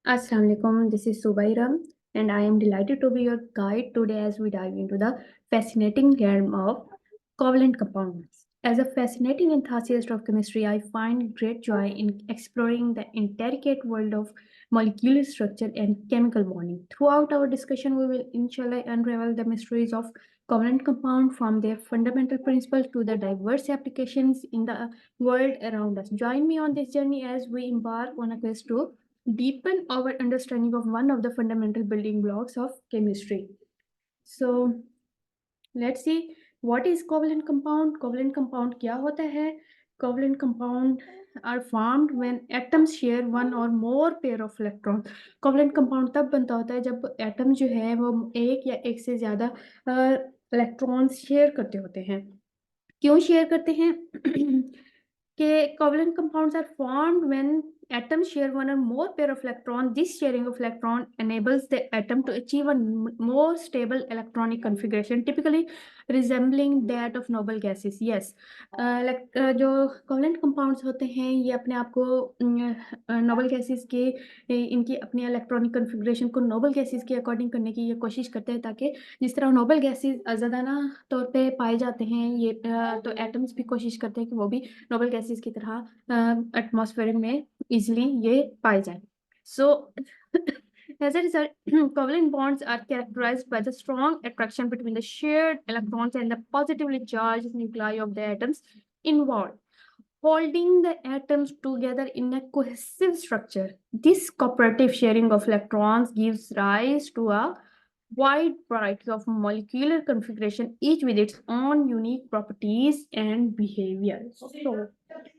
Assalamu alaikum, this is Subairam, and I am delighted to be your guide today as we dive into the fascinating realm of covalent compounds. As a fascinating enthusiast of chemistry, I find great joy in exploring the intricate world of molecular structure and chemical bonding. Throughout our discussion, we will inshallah unravel the mysteries of covalent compound from their fundamental principles to the diverse applications in the world around us. Join me on this journey as we embark on a quest to deepen our understanding of one of the fundamental building blocks of chemistry. So let's see what is covalent compound. Covalent compound क्या होता है? Covalent compound are formed when atoms share one or more pair of electrons. Covalent compound तब बनता होता है जब atom जो है वो एक या एक से ज्यादा इलेक्ट्रॉन्स शेयर करते होते हैं। क्यों शेयर करते हैं? कि covalent compounds are formed when atoms share one or more pair of electrons. This sharing of electron enables the atom to achieve a more stable electronic configuration, typically resembling that of noble gases. Yes, जो covalent compounds होते हैं ये अपने आप को noble gases के इनकी अपनी इलेक्ट्रॉनिक कन्फिग्रेशन को नोबल गैसेस के अकॉर्डिंग करने की ये कोशिश करते हैं ताकि जिस तरह नोबल गैसेस आज़ादाना तौर पे पाए जाते हैं ये तो एटम्स भी कोशिश करते हैं कि वो भी नोबल गैसेस की तरह एटमॉस्फेयर में इजीली ये पाए जाए। सो as a result, covalent bonds are characterized by the strong attraction between the shared electrons and the positively charged nuclei of the atoms involved, holding the atoms together in a cohesive structure. This cooperative sharing of electrons gives rise to a wide variety of molecular configuration, each with its own unique properties and behavior. So,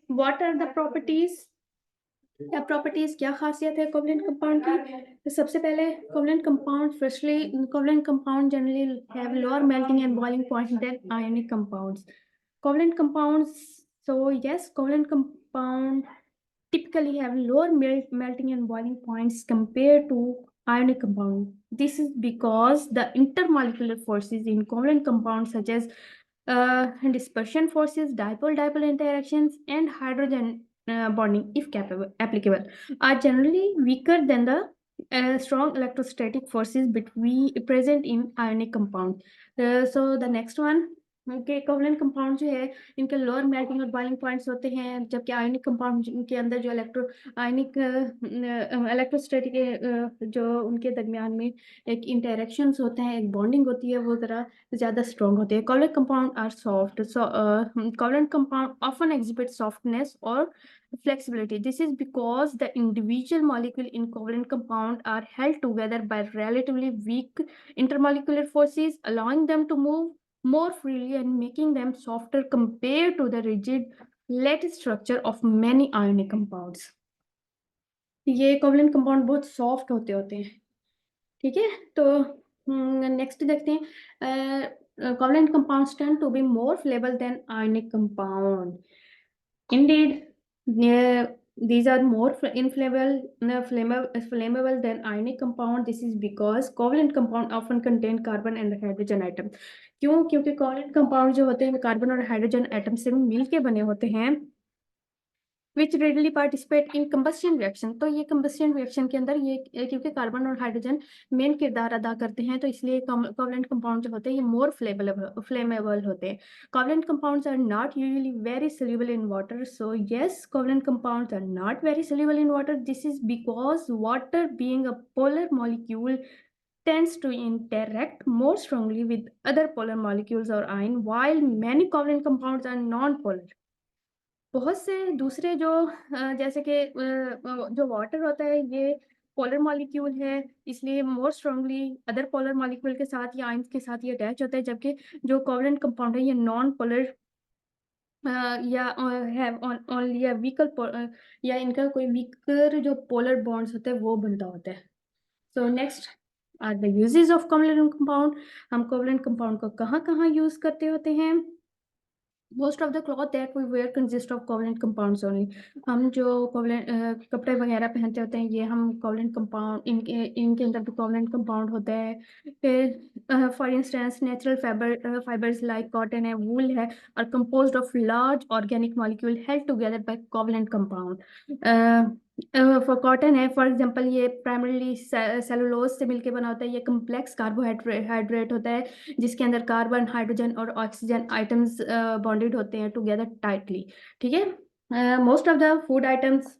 what are the properties? क्या properties क्या खासियत है covalent compound की? तो सबसे पहले covalent compound firstly covalent compound generally have lower melting and boiling point than ionic compounds. Covalent compounds, so yes, covalent compound typically have lower melting and boiling points compared to ionic compound. This is because the intermolecular forces in covalent compounds such as dispersion forces, dipole-dipole interactions, and hydrogen bonding, if applicable, are generally weaker than the strong electrostatic forces present in ionic compound. So the next one, के covalent compound जो है इनके lower melting और boiling points होते हैं, जबकि ionic compound के अंदर जो आयनिक इलेक्ट्रोस्टैटिक जो उनके दरमियान में एक इंटरेक्शंस होते हैं, एक बॉन्डिंग होती है, वो ज़रा ज़्यादा स्ट्रॉन्ग होती है. Covalent compound are soft. Covalent compound often exhibit softness or flexibility. This is because the individual molecule in covalent compound are held together by relatively weak intermolecular forces, allowing them to move more freely and making them softer compared to the rigid lattice structure of many ionic compounds. ये covalent compound बहुत soft होते हैं. ठीक है, तो next देखते हैं. Covalent compounds tend to be more flexible than ionic compound. Indeed, these are more flammable than ionic compound. This is because covalent compound often contain carbon and hydrogen atom. क्यों? क्योंकि covalent compound जो होते हैं carbon और hydrogen atom से मिल के बने होते हैं, which readily participate in combustion reaction. तो ये combustion reaction के अंदर ये क्योंकि कार्बन और हाइड्रोजन मेन किरदार अदा करते हैं, तो इसलिए covalent compound जो होते हैं ये more flammable होते हैं. Covalent compounds are not usually very soluble in water. So yes, covalent compounds are not very soluble in water. This is because water, being a polar molecule, tends to interact more strongly with other polar molecules or ion, while many covalent compounds are non-polar. बहुत से दूसरे जो जैसे कि जो water होता है ये पोलर मॉलिक्यूल है, इसलिए more strongly other polar molecule के साथ या आयंस के साथ ये अटैच होता है, जबकि जो कोवलेंट कंपाउंड है ये नॉन पोलर या हैव ओनली या वीकर या इनका कोई वीकर जो पोलर बॉन्ड्स होते हैं वो बनता होता है. So next are the uses of covalent compound. हम कोवलेंट कंपाउंड को कहाँ कहाँ यूज करते होते हैं? Most of the cloth that we wear consist of covalent compounds only. हम जो कोवलेंट कपड़े वगैरह पहनते होते हैं, ये हम कोवलेंट कंपाउंड, इनके इनके अंदर भी कोवलेंट कंपाउंड होता है। फिर for instance natural fibres like cotton है, वूल है, और composed of large organic molecule held together bye covalent compound. For cotton है, फॉर एग्जांपल, ये प्राइमरीली सेलुलोज से मिलके बना होता है। ये कम्प्लेक्स कार्बोहाइड्रेट होता है, जिसके अंदर कार्बन, हाइड्रोजन और ऑक्सीजन आइटम्स बॉन्डेड होते हैं टुगेदर टाइटली। ठीक है। Most of the food items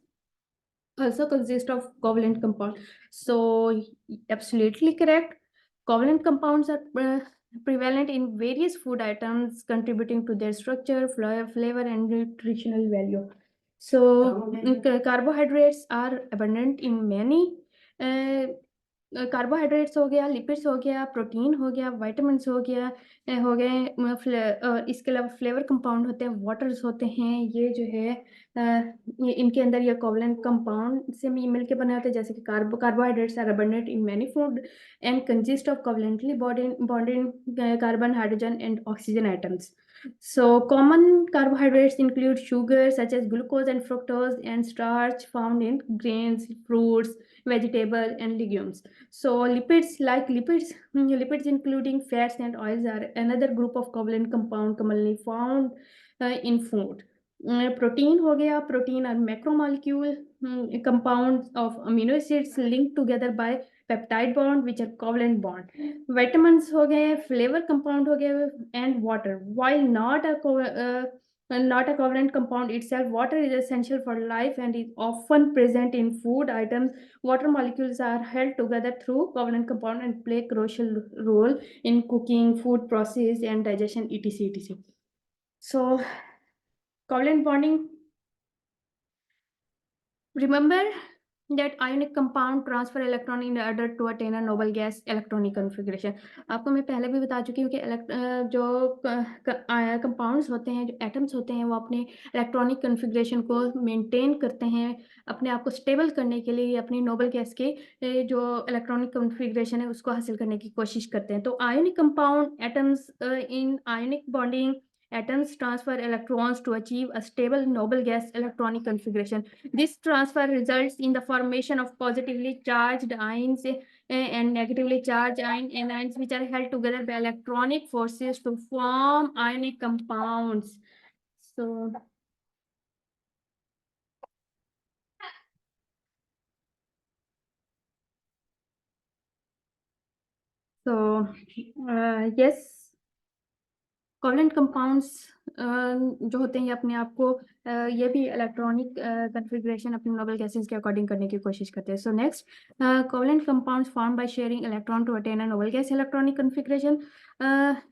also consist of covalent compound. So absolutely correct. Covalent compounds are prevalent in various food items, contributing to their structure, flavor and nutritional value. So carbohydrates are abundant in many uh, carbohydrates हो गया, lipids हो गया, protein हो गया, vitamins हो गया, हो गए, इसके अलावा फ्लेवर कंपाउंड होते हैं, वाटर्स होते हैं। ये जो है ये इनके अंदर ये कोवलेंट कंपाउंड से मिल के बने होते हैं, जैसे कि carbohydrates are abundant in many food and consist of covalently bonded carbon, hydrogen and oxygen items. So common carbohydrates include sugar such as glucose and fructose, and starch found in grains, fruits, vegetable and legumes. So lipids including fats and oils are another group of covalent compound commonly found in food. Protein हो गया, protein are macromolecule compounds of amino acids linked together by peptide bond which are covalent bond. Vitamins हो गए, flavor compound हो गए, and water. While not a covalent compound itself, water is essential for life and is often present in food items. Water molecules are held together through covalent compound and play a crucial role in cooking, food process, and digestion, etc. etc. So covalent bonding, remember that ionic compound transfer electron in order to attain a noble gas electronic configuration. आपको मैं पहले भी बता चुकी हूँ कि जो compounds होते हैं, जो एटम्स होते हैं, वो अपने इलेक्ट्रॉनिक कन्फिग्रेशन को मेंटेन करते हैं, अपने आप को स्टेबल करने के लिए अपनी नोबल गैस के जो इलेक्ट्रॉनिक कन्फिग्रेशन है उसको हासिल करने की कोशिश करते हैं. तो ionic compound atoms in ionic bonding atoms transfer electrons to achieve a stable noble gas electronic configuration. This transfer results in the formation of positively charged ions and negatively charged anions, which are held together by electronic forces to form ionic compounds. Yes, covalent compounds जो होते हैं ये अपने आप को ये भी electronic configuration अपने नोबल गैसेस के अकॉर्डिंग करने की कोशिश करते हैं. So next, covalent compounds form by sharing electron to attain a noble gas electronic configuration.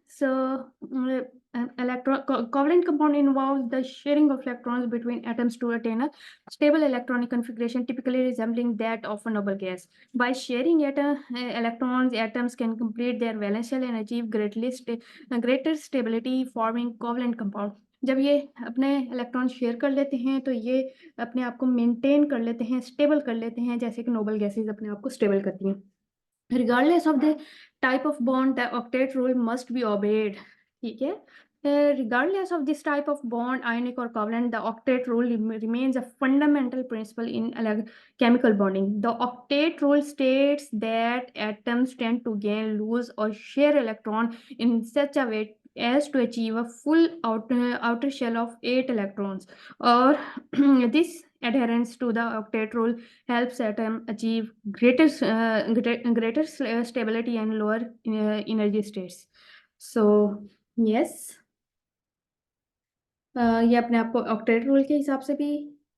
So covalent compound involves the sharing of electrons between atoms to attain a stable electronic configuration, typically resembling that of a noble gas. By sharing electrons, atoms can complete their valence shell and achieve greater stability, forming covalent compound. जब ये अपने electron share कर लेते हैं तो ये अपने आप को मेंटेन कर लेते हैं, स्टेबल कर लेते हैं, जैसे कि नोबल गैसेस अपने आप को स्टेबल करती हैं. Regardless of the type of bond, the octet rule must be obeyed. ठीक है. Regardless of this type of bond, ionic or covalent, the octet rule remains a fundamental principle in chemical bonding. The octet rule states that atoms tend to gain, lose, or share electron in such a way as to achieve a full outer shell of 8 electrons. Or this adherence to the octet rule helps atom achieve greater stability and lower energy states. So yes, ये अपने आप को octet rule के हिसाब से भी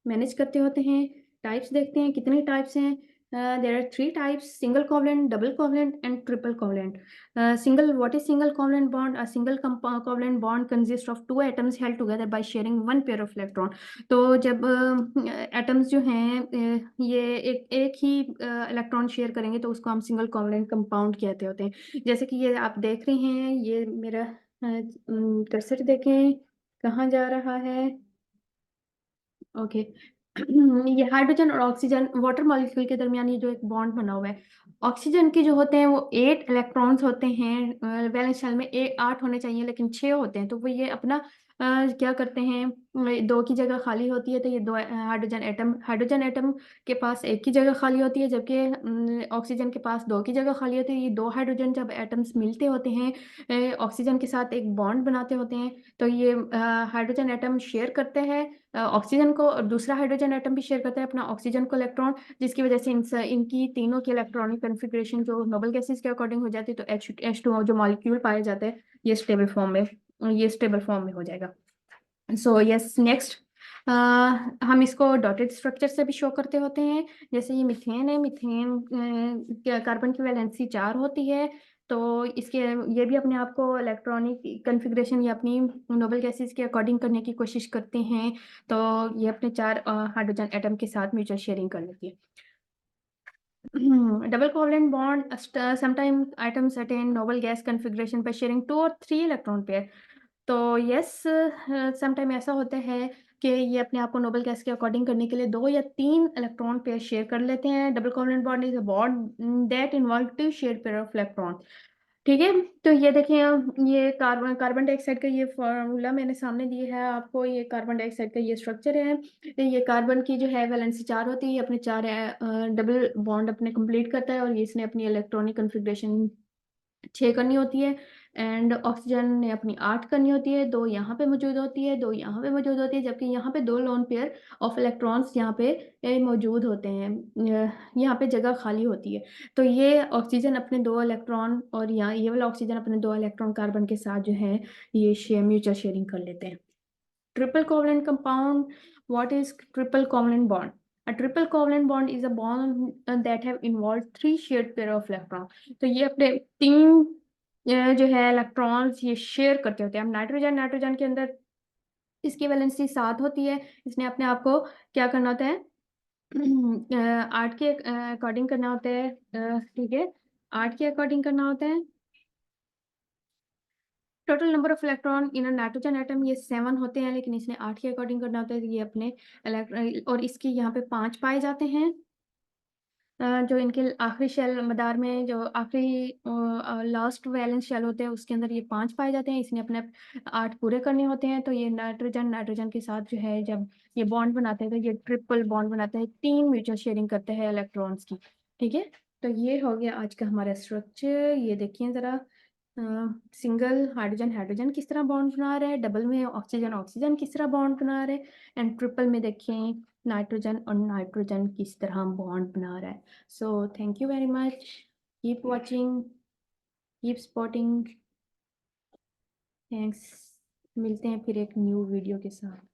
manage करते होते हैं. टाइप्स देखते हैं, कितने टाइप्स हैं. There are 3 types: single covalent, double covalent and triple covalent. Single, what is single covalent bond? A single covalent bond consist of 2 atoms held together by sharing 1 pair of electron. तो जब atoms जो हैं ये एक ही electron share करेंगे तो उसको हम सिंगल कोवलेंट कंपाउंड कहते होते हैं. जैसे कि ये आप देख रहे हैं, ये मेरा कर्सर देखें कहाँ जा रहा है. ओके. ये हाइड्रोजन और ऑक्सीजन वाटर मॉलिक्यूल के दरमियान ये जो एक बॉन्ड बना हुआ है, ऑक्सीजन के जो होते हैं वो 8 इलेक्ट्रॉन्स होते हैं. वैलेंस शेल में 8 होने चाहिए लेकिन 6 होते हैं, तो वो ये अपना क्या करते हैं, दो की जगह खाली होती है तो ये दो हाइड्रोजन एटम के पास एक की जगह खाली होती है, जबकि ऑक्सीजन के पास दो की जगह खाली होती है। ये दो हाइड्रोजन जब एटम्स मिलते होते हैं ऑक्सीजन के साथ एक बॉन्ड बनाते होते हैं, तो ये हाइड्रोजन एटम शेयर करते हैं ऑक्सीजन को, और दूसरा हाइड्रोजन एटम भी शेयर करता है अपना ऑक्सीजन को इलेक्ट्रॉन, जिसकी वजह से इनकी तीनों की इलेक्ट्रॉनिक कन्फिग्रेशन जो नोबल गैसेस के अकॉर्डिंग हो जाती है। तो H2O जो मॉलिक्यूल पाए जाते हैं ये स्टेबल फॉर्म में हो जाएगा। सो यस नेक्स्ट, हम इसको डॉटेड स्ट्रक्चर से भी शो करते होते हैं। जैसे ये मीथेन है, मीथेन कार्बन की वैलेंसी 4 होती है, तो इसके ये भी अपने आप को इलेक्ट्रॉनिक कन्फिग्रेशन या अपनी नोबल गैसेस के अकॉर्डिंग करने की कोशिश करते हैं, तो ये अपने 4 हाइड्रोजन एटम के साथ म्यूचुअल शेयरिंग कर लेती है। Double covalent bond, sometimes atoms attain noble gas configuration by sharing 2 or 3 electron pair. तो यस समटाइम ऐसा होता है कि ये अपने आप को नोबल गैस के अकॉर्डिंग करने के लिए 2 या 3 इलेक्ट्रॉन पेयर शेयर कर लेते हैं। Double covalent bond is a bond that involve 2 share pair of electron. ठीक है, तो ये देखिए ये कार्बन डाइऑक्साइड का ये फॉर्मूला मैंने सामने दिया है आपको। ये कार्बन डाइऑक्साइड का ये स्ट्रक्चर है। ये कार्बन की जो है वैलेंसी 4 होती है, अपने 4 डबल बॉन्ड अपने कंप्लीट करता है, और ये इसने अपनी इलेक्ट्रॉनिक कन्फिग्रेशन 6 करनी होती है, एंड ऑक्सीजन ने अपनी 8 करनी होती है। 2 यहाँ पे मौजूद होती है, 2 यहाँ पे मौजूद होती है, जबकि यहाँ पे 2 लोन पेयर ऑफ इलेक्ट्रॉन्स यहाँ पे मौजूद होते हैं। यहाँ पे जगह खाली होती है, तो ये ऑक्सीजन अपने 2 इलेक्ट्रॉन और यहाँ ये वाला ऑक्सीजन अपने 2 इलेक्ट्रॉन कार्बन के साथ जो है ये म्यूचुअल शेयरिंग कर लेते हैं। Triple covalent compound, what is triple covalent bond? A triple covalent bond is a bond that have involved 3 shared pair of electron. तो ये अपने 3 जो है इलेक्ट्रॉन्स ये शेयर करते होते हैं। अब नाइट्रोजन के अंदर इसकी वैलेंसी 7 होती है। इसने अपने आप को क्या करना होता है 8 के अकॉर्डिंग करना होता है। ठीक है, 8 के अकॉर्डिंग करना होता है। Total number of electron in a nitrogen atom ये 7 होते हैं, लेकिन इसने 8 के अकॉर्डिंग करना होता है। ये अपने और इसके यहाँ पे 5 पाए जाते हैं। जो इनके आखिरी शेल मदार में जो आखिरी लास्ट वैलेंस शेल होते हैं उसके अंदर ये 5 पाए जाते हैं। इसने अपने 8 पूरे करने होते हैं। तो ये नाइट्रोजन के साथ जो है जब ये बॉन्ड बनाते हैं तो ये ट्रिपल बॉन्ड बनाते हैं, 3 म्यूचुअल शेयरिंग करते हैं इलेक्ट्रॉन्स की। ठीक है, तो ये हो गया आज का हमारा स्ट्रक्चर। ये देखिए ज़रा, सिंगल हाइड्रोजन हाइड्रोजन किस तरह बॉन्ड बना रहे हैं, डबल में ऑक्सीजन ऑक्सीजन किस तरह बॉन्ड बना रहे हैं, एंड ट्रिपल में देखें नाइट्रोजन और नाइट्रोजन किस तरह बॉन्ड बना रहा है। So thank you very much, keep watching, keep spotting, thanks. मिलते हैं फिर एक न्यू वीडियो के साथ।